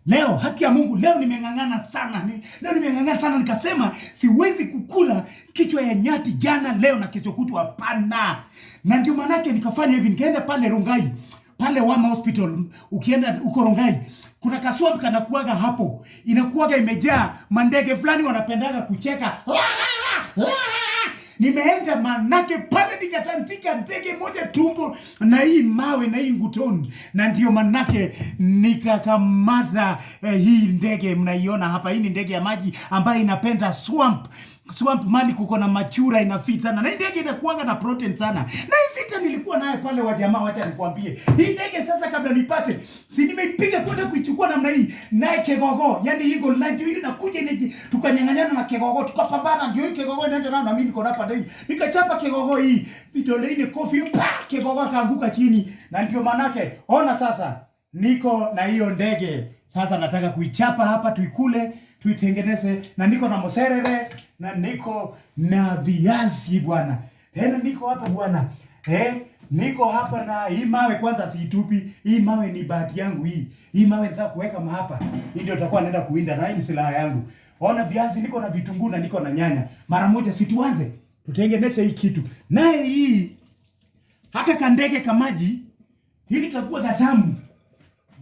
Leo haki ya Mungu, leo nimeng'ang'ana sana. Leo nimeng'ang'ana sana, nikasema siwezi kukula kichwa ya nyati jana, leo na kesho kutwa, hapana. Na ndio manake nikafanya hivi, nikaenda pale Rongai, pale Wama Hospital. Ukienda uko Rongai, kuna kaswamp kanakuaga hapo, inakuaga imejaa mandege fulani wanapendaga kucheka. Nimeenda manake pale nikatandika ndege moja tumbo na hii mawe na hii ngutoni, na ndio manake nikakamata hii ndege mnaiona hapa. Hii ni ndege ya maji ambayo inapenda swamp mali kuko na machura, inafit sana. Na hii ndege inakuanga na protein sana. Na hii vita nilikuwa naye pale wa jamaa, wacha nikwambie. Hii ndege sasa kabla nipate, si nimeipiga kwenda kuichukua namna hii. Naye kegogo, yani Eagle 90 hii inakuja tukanyang'anyana na kegogo, tukapambana, ndio hii kegogo inaenda nao na mimi niko hapa ndani. Nikachapa kegogo hii. Vidole ile kofi, kegogo kaanguka chini. Na ndio manake, ona sasa, niko na hiyo ndege. Sasa nataka kuichapa hapa, tuikule, tuitengeneze, na niko na moserere, na niko na viazi bwana. Tena niko hapa bwana. Niko hapa na hii mawe, kwanza siitupi. Hii mawe ni bahati yangu hii. Hii mawe nataka kuweka hapa. Hii ndio tutakuwa naenda kuinda, na hii ni silaha yangu. Ona viazi, niko na vitunguu na niko na nyanya. Mara moja situanze. Tutengeneze hii kitu. Naye hii haka kandege kamaji, hili kakuwa gatamu.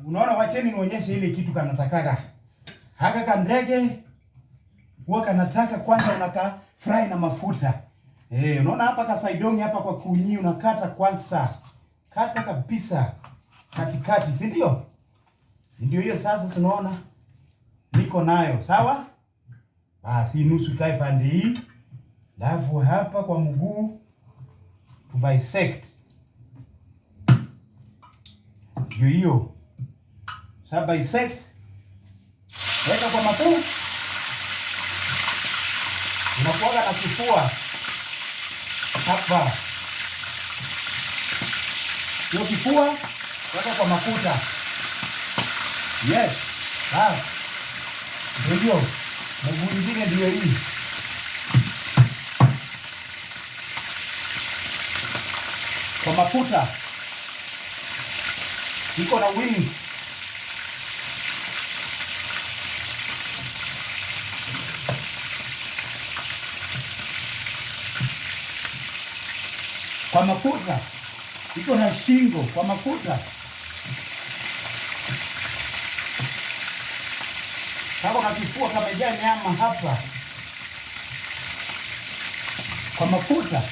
Unaona, wacheni nionyeshe ile kitu kanatakaga. Haka kandege huwa kanataka kwanza unaka fry na mafuta. Unaona hapa kasaidongi hapa kwa kunyi unakata kwanza. Kata kabisa katikati, si ndio? Ndio hiyo sasa tunaona niko nayo, sawa? Basi nusu ikae pande hii. Alafu hapa kwa mguu tu bisect. Ndio hiyo. Sasa bisect. Weka kwa mafuta. Unakuaga na kifua hapa. Hiyo kifua weka kwa mafuta. Yes. Ndio. Mguu mwingine ndio hii. Kwa mafuta. Iko na wings. Kwa mafuta. Iko na shingo kwa mafuta. Kama na kifua kamejaa nyama hapa. Kwa mafuta.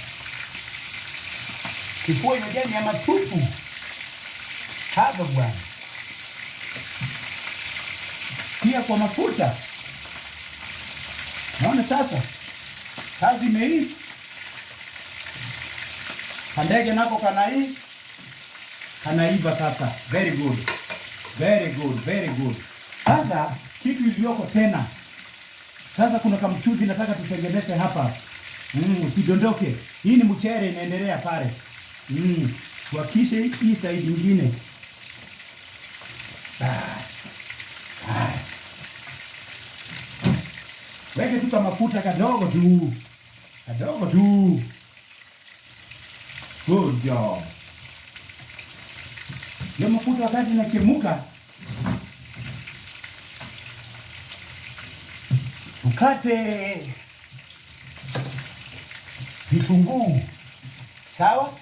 Kifua imejaa nyama tupu. Hapa bwana. Pia kwa mafuta. Naona sasa kazi imeisha. Kandege nako kanaiva sasa. Very good. Very good, very good. Sasa kitu iliyoko tena. Sasa kuna kamchuzi nataka tutengeneze hapa. Usidondoke. Hii ni mchere inaendelea pale. Wakishe hii side nyingine. Bas. Weke tu mafuta kadogo tu. Kadogo tu. Good job. Ndio mafuta wakati inachemka. Ukate vitunguu. Sawa?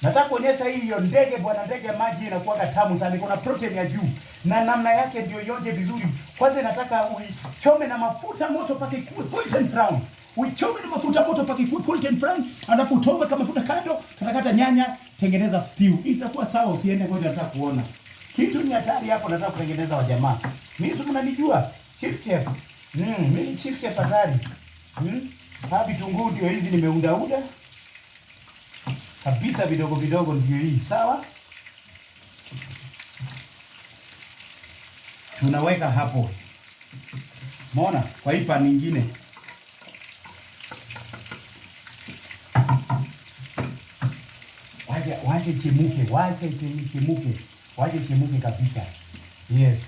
Nataka kuonyesha hiyo ndege bwana, ndege maji inakuwa tamu sana. Iko na protein ya juu. Na namna yake ndio ionje vizuri. Kwanza nataka uichome na mafuta moto paka ikuwe golden brown. Uichome na mafuta moto paka ikuwe golden brown. Alafu utoe kama mafuta kando, katakata nyanya, tengeneza stew. Itakuwa sawa, usiende ngoja nataka kuona. Kitu ni hatari hapo, nataka kutengeneza wa jamaa. Mimi si mnanijua, chief chef. Mimi ni chief chef hatari. Hapa vitunguu ndio hizi nimeunda kabisa vidogo vidogo ndio hii, sawa? Tunaweka hapo. Umeona? Kwa hii pan nyingine. Waje chemuke, waje chemuke kabisa. Yes.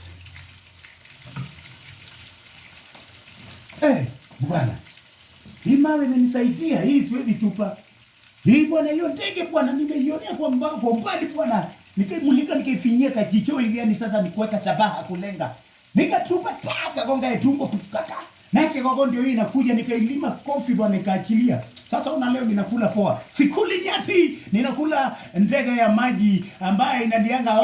Bwana. Hii mawe imenisaidia, hii siwezi tupa. Hii bwana, hiyo ndege bwana nimeionea kwa mbali bwana. Nikaimulika nikaifinyia kajicho hivi, yani sasa nikuweka shabaha kulenga. Nikatupa taka gonga tumbo kaka. Na kigogo ndio hii inakuja, nikailima kofi bwana, nikaachilia. Sasa una leo ninakula poa. Sikuli nyati, ninakula ndege ya maji ambaye inalianga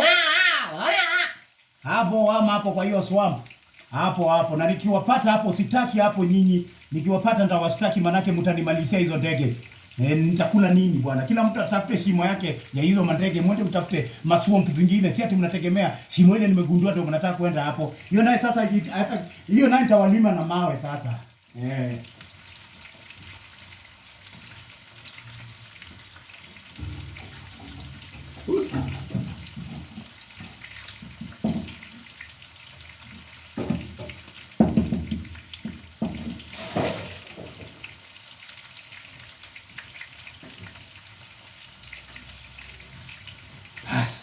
hapo ama hapo kwa hiyo swamp. Hapo na nikiwapata hapo, sitaki hapo nyinyi. Nikiwapata ndawastaki, manake mtanimalizia hizo ndege. Nitakula nini bwana? Kila mtu atafute shimo yake ya hizo mandege, mwende mtafute maswamp zingine. Si ati mnategemea shimo ile nimegundua ndio mnataka kwenda hapo. Hiyo naye sasa, hata hiyo naye nitawalima na mawe sasa.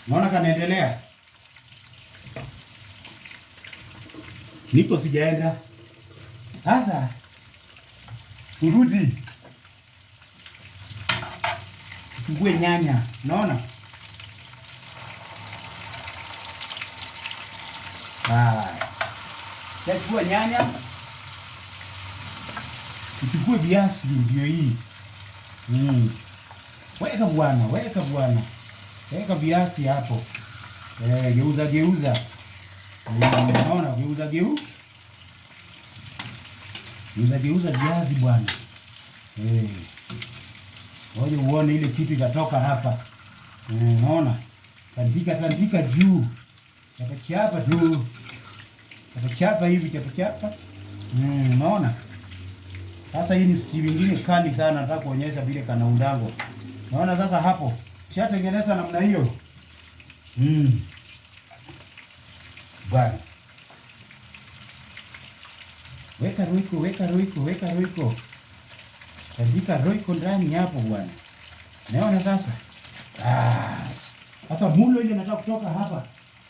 Naona kanaendelea. Niko sijaenda. Sasa turudi. Tufungue nyanya. Unaona? Tuchukue nyanya. Tuchukue viazi ndio hii. Weka bwana. Weka viazi hapo. Geuza. Unaona, geuza viazi bwana. Ngoja uone ile kitu itatoka hapa. Unaona? Tandika juu. Chapa tu. Chapa hivi. Unaona? Sasa hii ni stew nyingine kali sana, nataka kuonyesha vile kana undango. Unaona sasa hapo? Kishatengeneza namna hiyo. Bwana. Weka roiko. Tandika roiko ndani hapo bwana. Unaona sasa? Sasa mulo ile nataka kutoka hapa.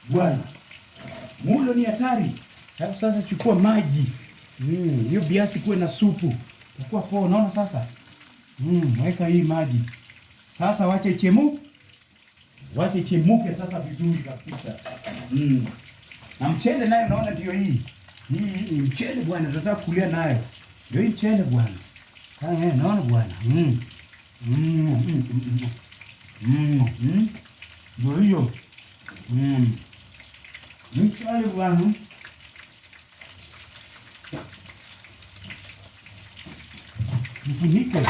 Bwana. Mulo ni hatari. Sasa chukua maji. Hiyo biasi kuwe na supu. Itakuwa poa, unaona sasa? Weka hii maji. Sasa wache ichemuke sasa vizuri kabisa. Na mchele nayo naona ndio hii. Hii ni mchele bwana, tunataka kulia nayo. Ndio hii mchele bwana. Naona bwana. Ndio hiyo. Mchele bwana. Nifunike.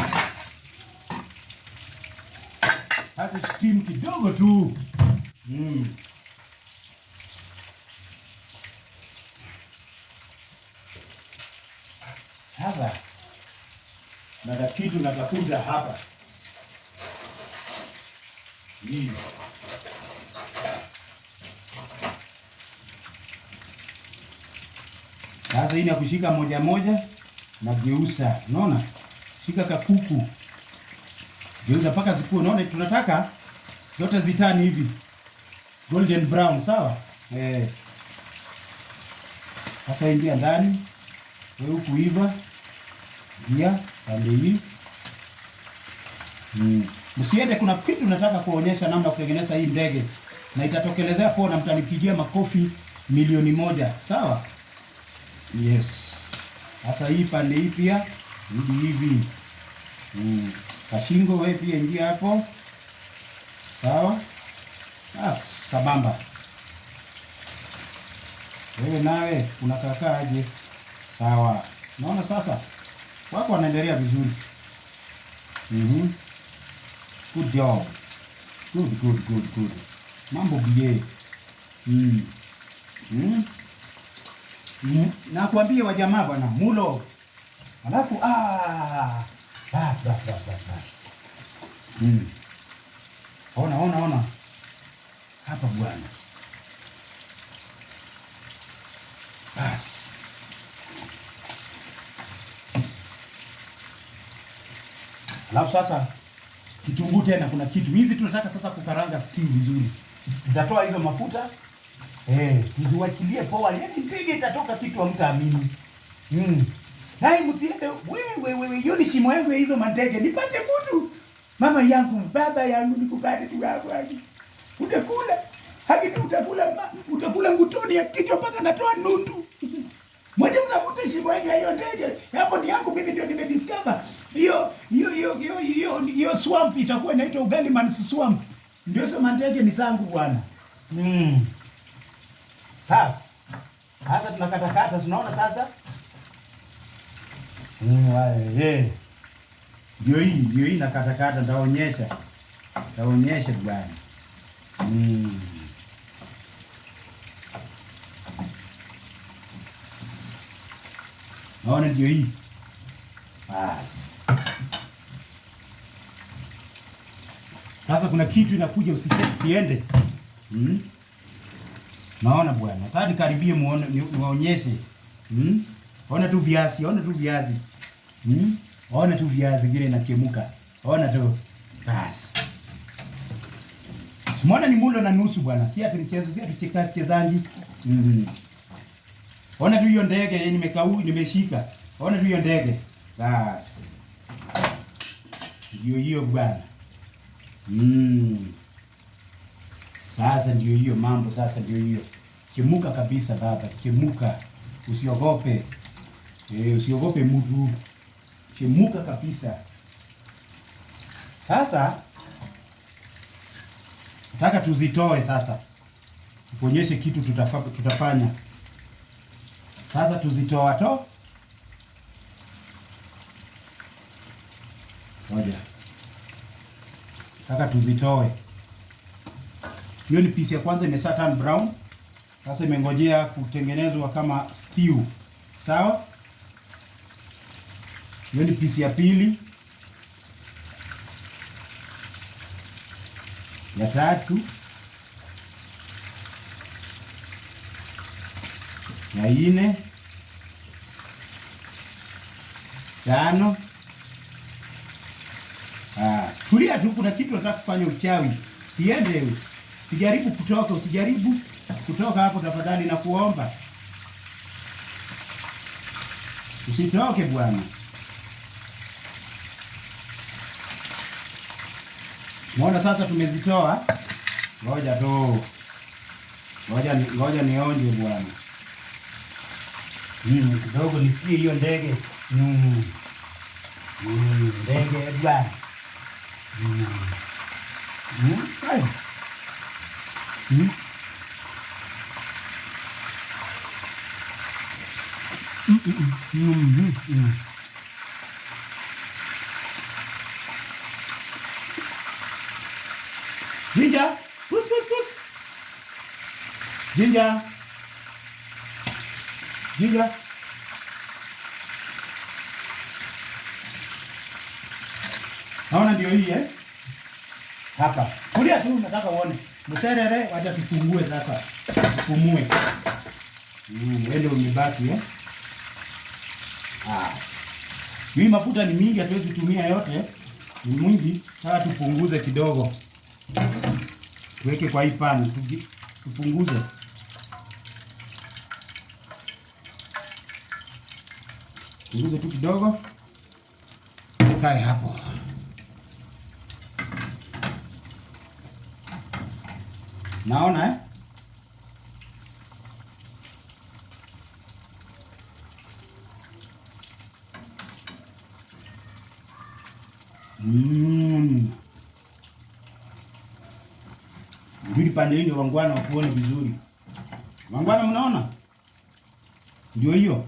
Hata steam kidogo tu. Hapa. Na kitu natafuta hapa. Sasa hii ni kushika moja na geuza. Unaona? Shika kakuku. Geuza mpaka zikuwe. Unaona tunataka zote zitani hivi. Golden brown, sawa? Sasa ingia ndani. Wewe huku iva. Ingia pande hii. Msiende, kuna kitu nataka kuonyesha namna kutengeneza hii ndege. Na itatokelezea poa na mtanipigia makofi milioni 1, sawa? Yes. Sasa hii pande hii pia hivi. Kashingo wewe pia ingia hapo. Sawa? Sabamba. Wewe nawe unakaa aje? Sawa. Naona sasa wako wanaendelea vizuri. Good job. Good. Mambo bie. Na kuambia wa jamaa bwana, mulo. Alafu bas. Ona. Hapa bwana. Bas. Alafu sasa kitunguu tena, kuna kitu. Hizi tunataka sasa kukaranga stew vizuri. Tutatoa hizo mafuta. Tuziwachilie poa. Yaani mpige itatoka kitu hamtaamini. Hai msiende wewe hiyo ni shimo yangu ya hizo mandege. Nipate mtu. Mama yangu, baba yangu nikupate tu hapo. Utakula. Hakika utakula ngutoni ya kichwa mpaka natoa nundu. Mwenye mtafuta shimo hiyo ndege. Hapo ni yangu mimi ndio nimediscover. Hiyo swamp itakuwa inaitwa Ugaliman swamp. Ndio sema ndege ni zangu bwana. Sasa tunakata tunaona sasa. Ndio hii nakata nitaonyesha bwana. Naona ndio hii. Sasa kuna kitu inakuja usiende. Naona bwana. Nataka karibie muone niwaonyeshe. Ona tu viazi. Ona tu viazi vile inachemka. Ona tu. Basi. Umeona ni mulo na nusu bwana. Si ati mchezo, si ati chezangi. Ona tu hiyo ndege yenye nimeshika. Ona tu hiyo ndege. Basi. Ndio hiyo bwana. Sasa ndio hiyo mambo, sasa ndio hiyo. Chemuka kabisa baba, chemuka. Usiogope. Usiogope mtu. Chemuka kabisa. Sasa nataka tuzitoe sasa. Tuonyeshe kitu tutafanya. Sasa tuzitoa to. Ngoja. Nataka tuzitoe. Hiyo ni piece ya kwanza imesha turn brown. Sasa imengojea kutengenezwa kama stew. Sawa? Hiyo ni piece ya pili. Ya tatu. Ya nne. Tano. Tulia tu, kuna kitu nataka kufanya uchawi. Siende. Usijaribu kutoka hapo tafadhali na kuomba. Usitoke bwana. Mbona sasa tumezitoa? Ngoja tu. Ngoja nionje bwana. Kidogo nisikie hiyo ndege. Ndege bwana. Ginger, pus. Ginger. Naona ndio hii hapa. Kulia tu, nataka uone. Mserere, wacha tufungue sasa. Tupumue. Ndio umebaki Hii mafuta ni mingi, hatuwezi tumia yote. Ni mwingi, sasa tupunguze kidogo. Tuweke kwa hii pan, tupunguze. Punguze tu kidogo. Kae hapo. Naona Mbili pande hiyo wangwana wakuone vizuri. Wangwana mnaona? Ndio hiyo.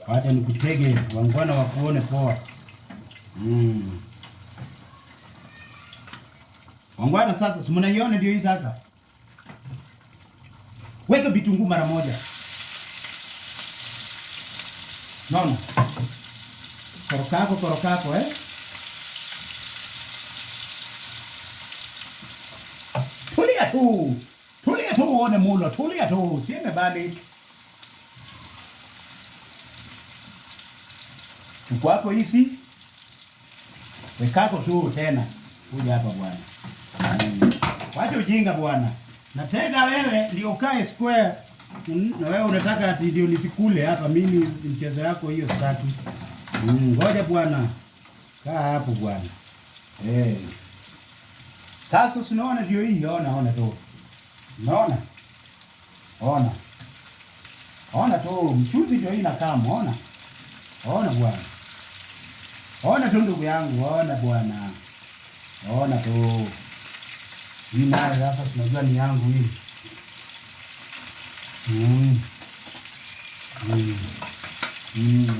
Wacha nikutege wangwana wakuone poa. Wangwana sasa, si mnaiona ndio hii sasa. Weka vitunguu mara moja. Naona. Korokako Tulia tu uone mulo, tulia tu, siende bali. Kwako hizi. Wekako tu tena. Kuja hapa bwana. Wacha ujinga bwana. Natega wewe ndio ukae square Na wewe unataka ati ndio nisikule hapa mimi mchezo yako hiyo sitaki. Ngoja bwana. Kaa hapo bwana. Sasa unaona ndio hii, ona tu. Unaona? Ona tu, mchuzi ndio hii inakaa, ona. Ona bwana. Ona tu ndugu yangu, ona bwana. Ona tu. Hii nayo sasa tunajua ni yangu hii.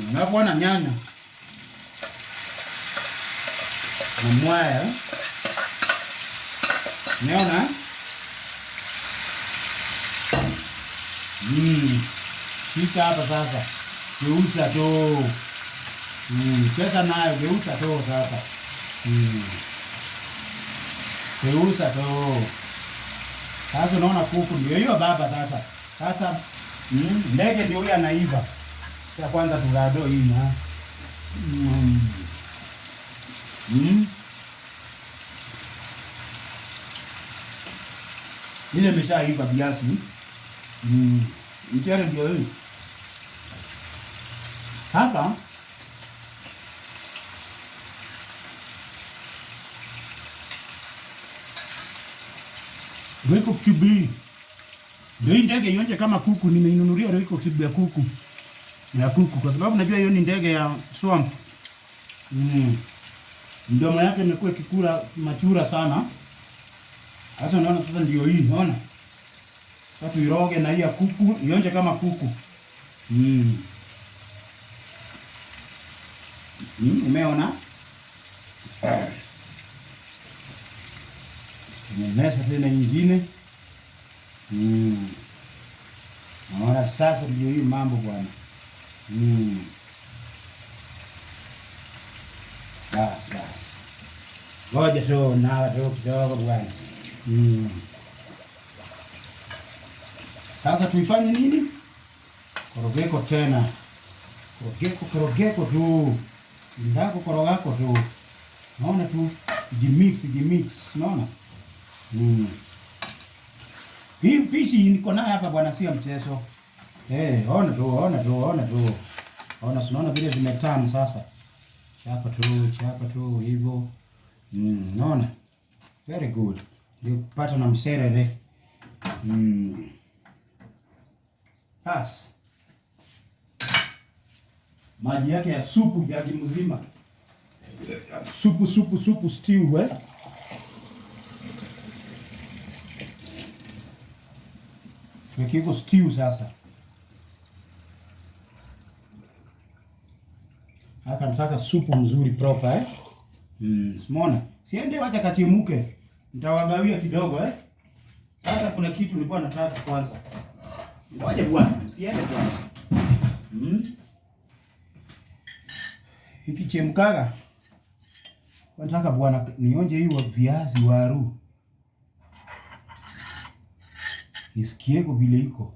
Unapoona nyanya. Mwaya. Unaona? Kisha hapa sasa. Geuza tu. Pesa nayo geuza tu sasa. Geuza tu. Sasa unaona kuku ndio hiyo baba sasa. Sasa ndege ndio huyo anaiva. Sasa kwanza turado hii na. Ile imeshaiva biasi. Mchele ndio hii. Hapa Royco cube. Ndio ndege ionje kama kuku, nimeinunulia Royco cube ya kuku. Ya kuku kwa sababu najua hiyo ni ndege ya swamp. Mdomo yake imekuwa ikikula machura sana. Sasa unaona sasa ndio hii, unaona? Sasa tuiroge na hii ya kuku, ionje kama kuku. Umeona? Nimemesa tena nyingine. Naona sasa ndio hii mambo bwana. Bas. Ngoja tu na tu kidogo bwana. Sasa tuifanye nini? Korogeko tena. Korogeko tu. Ndako korogako tu. Naona tu jimix. Naona? Hii pishi niko nayo hapa bwana, si mchezo. Ona tu. Ona unaona vile zimetamu sasa. Chapa tu hivyo. Naona? Very good. Ndio kupata na mserere. Bas. Maji yake ya supu jagi mzima. Supu stew Nikiko stew sasa. Haka nataka supu mzuri proper Simona. Siende wacha kachemuke. Nitawagawia kidogo Sasa kuna kitu nilikuwa nataka kwanza. Ngoja bwana, siende bwana. Hiki chemkaga. Nataka bwana nionje hiyo viazi waru. Nisikieko vile iko.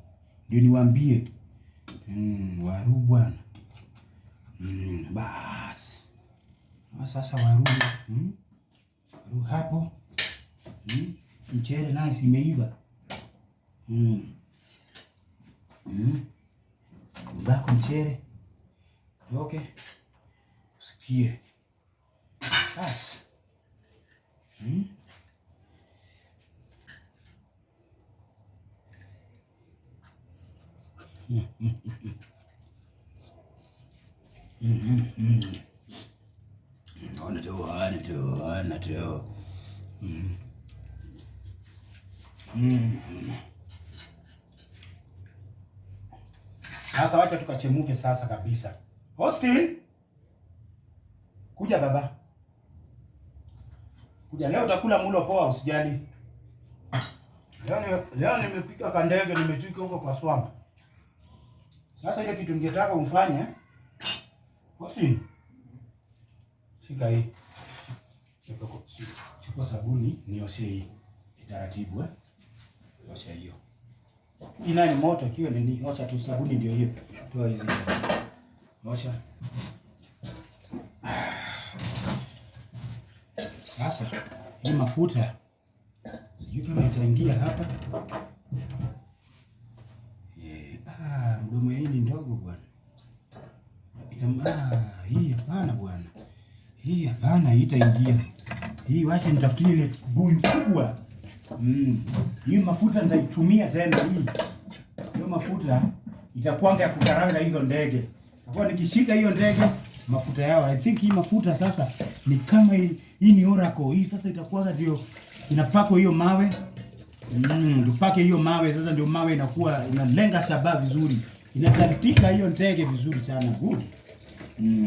Ndio niwaambie. Waru bwana. Bas. Sasa waru. Waru hapo. Mchele nice imeiva. Bako mchele. Okay. Usikie. Bas. Ona tu. Sasa wacha tukachemuke sasa kabisa. Austin. Kuja baba. Kuja leo utakula mulo poa usijali. Leo nimepika kandege nimechika huko kwa swamp. Sasa ile kitu ningetaka umfanye. Austin. Shika hii. Chukua sabuni nioshe hii. Taratibu osha hiyo. Ina ni moto kiwe ni osha tu sabuni ndio hiyo. Toa hizi. Osha. Sasa hii mafuta sijui kama itaingia hapa. Mdomo hii ni ndogo bwana. Hii hapana bwana. Hii hapana, itaingia. Hii wacha nitafutie ile buyu kubwa. Hii mafuta nitaitumia tena hii. Hiyo mafuta itakuanga ya kukaranga hizo ndege. Kwa nikishika hiyo ndege mafuta yao. I think hii mafuta sasa ni kama hii ni oracle. Hii sasa itakuwa ndio inapakwa hiyo mawe. Tupake hiyo mawe sasa, ndio mawe inakuwa inalenga shabaha vizuri. Inatantika hiyo ndege vizuri sana. Good.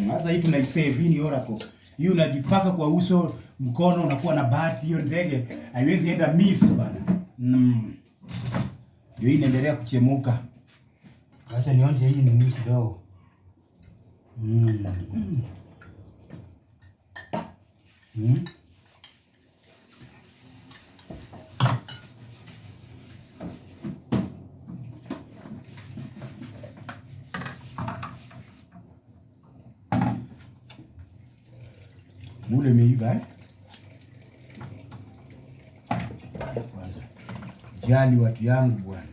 Sasa hii tunaisave, hii ni oracle. Hii unajipaka kwa uso, mkono unakuwa na bahati, hiyo ndege haiwezi enda miss bana. Ndio hii inaendelea kuchemuka. Acha nionje hii ni mimi kidogo. Mule imeiva kwanza. Jali watu yangu bwana.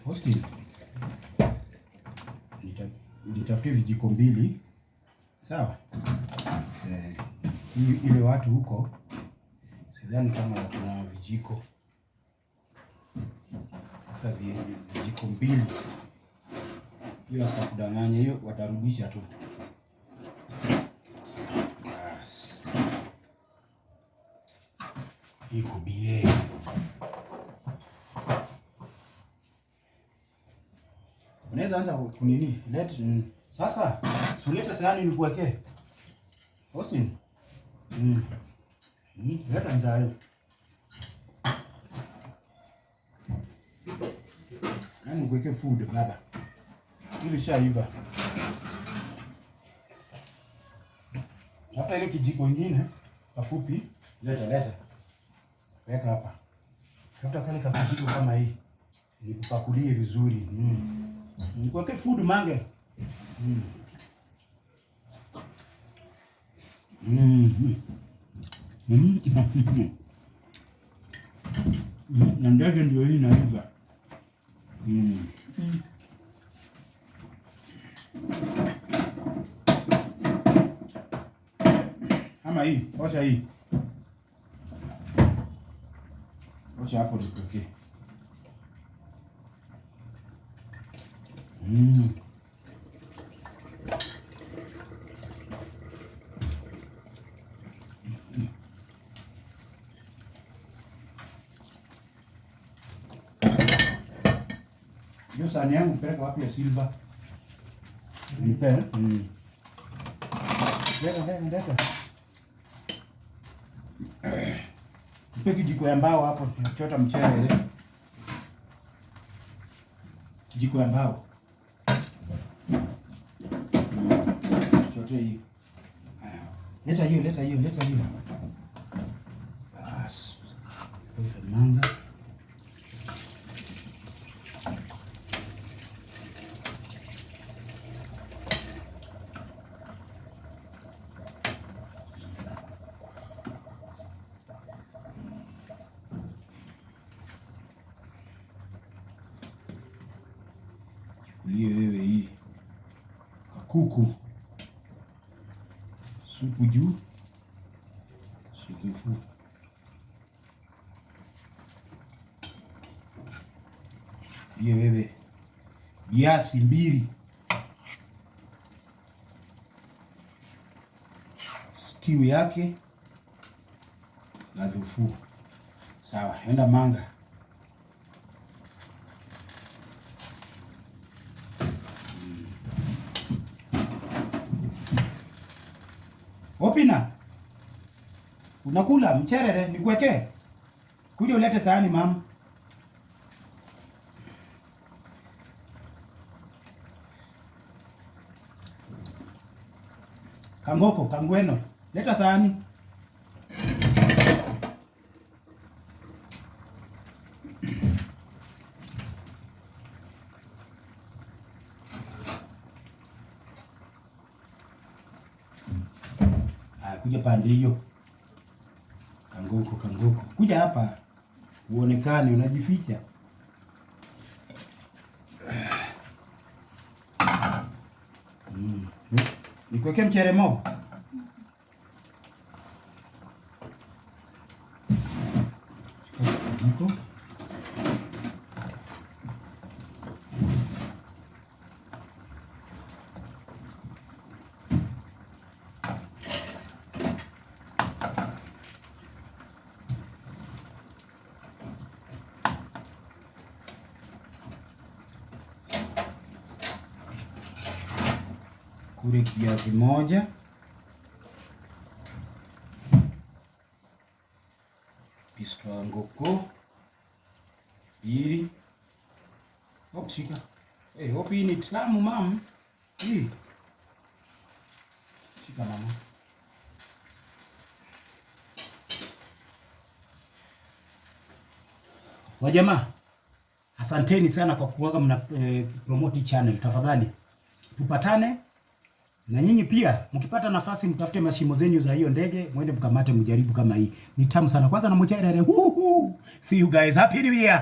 Hosti. Nitafutie vijiko mbili. Sawa? Ile watu huko sidhani kama kuna vijiko. Vijiko mbili. Hiyo sitakudanganya, hiyo watarudisha tu. Yes. Iko bie. Unaweza anza kunini? Sasa suleta sahani nikuwekee. Austin. Leta nzayo. Nikuwekee food baba. Ili shaiva. Hata ile kijiko kingine kafupi, leta. Weka hapa. Tafuta kale kijiko kama hii. Nikupakulie vizuri. Nikuwekee food mange. Na ndege ndio hii inaiva. Ama hii, osha hii. Osha hapo nikuwekee. Hiyo sahani yangu peleka wapi ya silver? Nipe. Leta. Nipe kijiko ya mbao hapo, tunachota mchele ile. Kijiko ya mbao. Chote hii. Leta hiyo. Bas. Weka manga. Kulie wewe hii. Kakuku. Supu juu. Supu. Kulie wewe. Viazi mbili. Stew yake na dhufu. Sawa, enda manga. Opina. Unakula mcherere nikuwekee? Kuja ulete sahani mama. Kangweno. Leta sahani. kuja pande hiyo. Kangoko. Kuja hapa. Uonekane unajificha. Nikuwekee mchere mob. Niko. Kule kiasi moja. Pisto ngoko. Bili. Shika. Hopi ni tamu mama. Hii. Shika mama. Wajamaa, asanteni sana kwa kuwaga mna promote channel. Tafadhali tupatane na nyinyi pia, mkipata nafasi mtafute mashimo zenyu za hiyo ndege, mwende mkamate mjaribu kama hii. Ni tamu sana. Kwanza na mchere. See you guys. Happy New Year.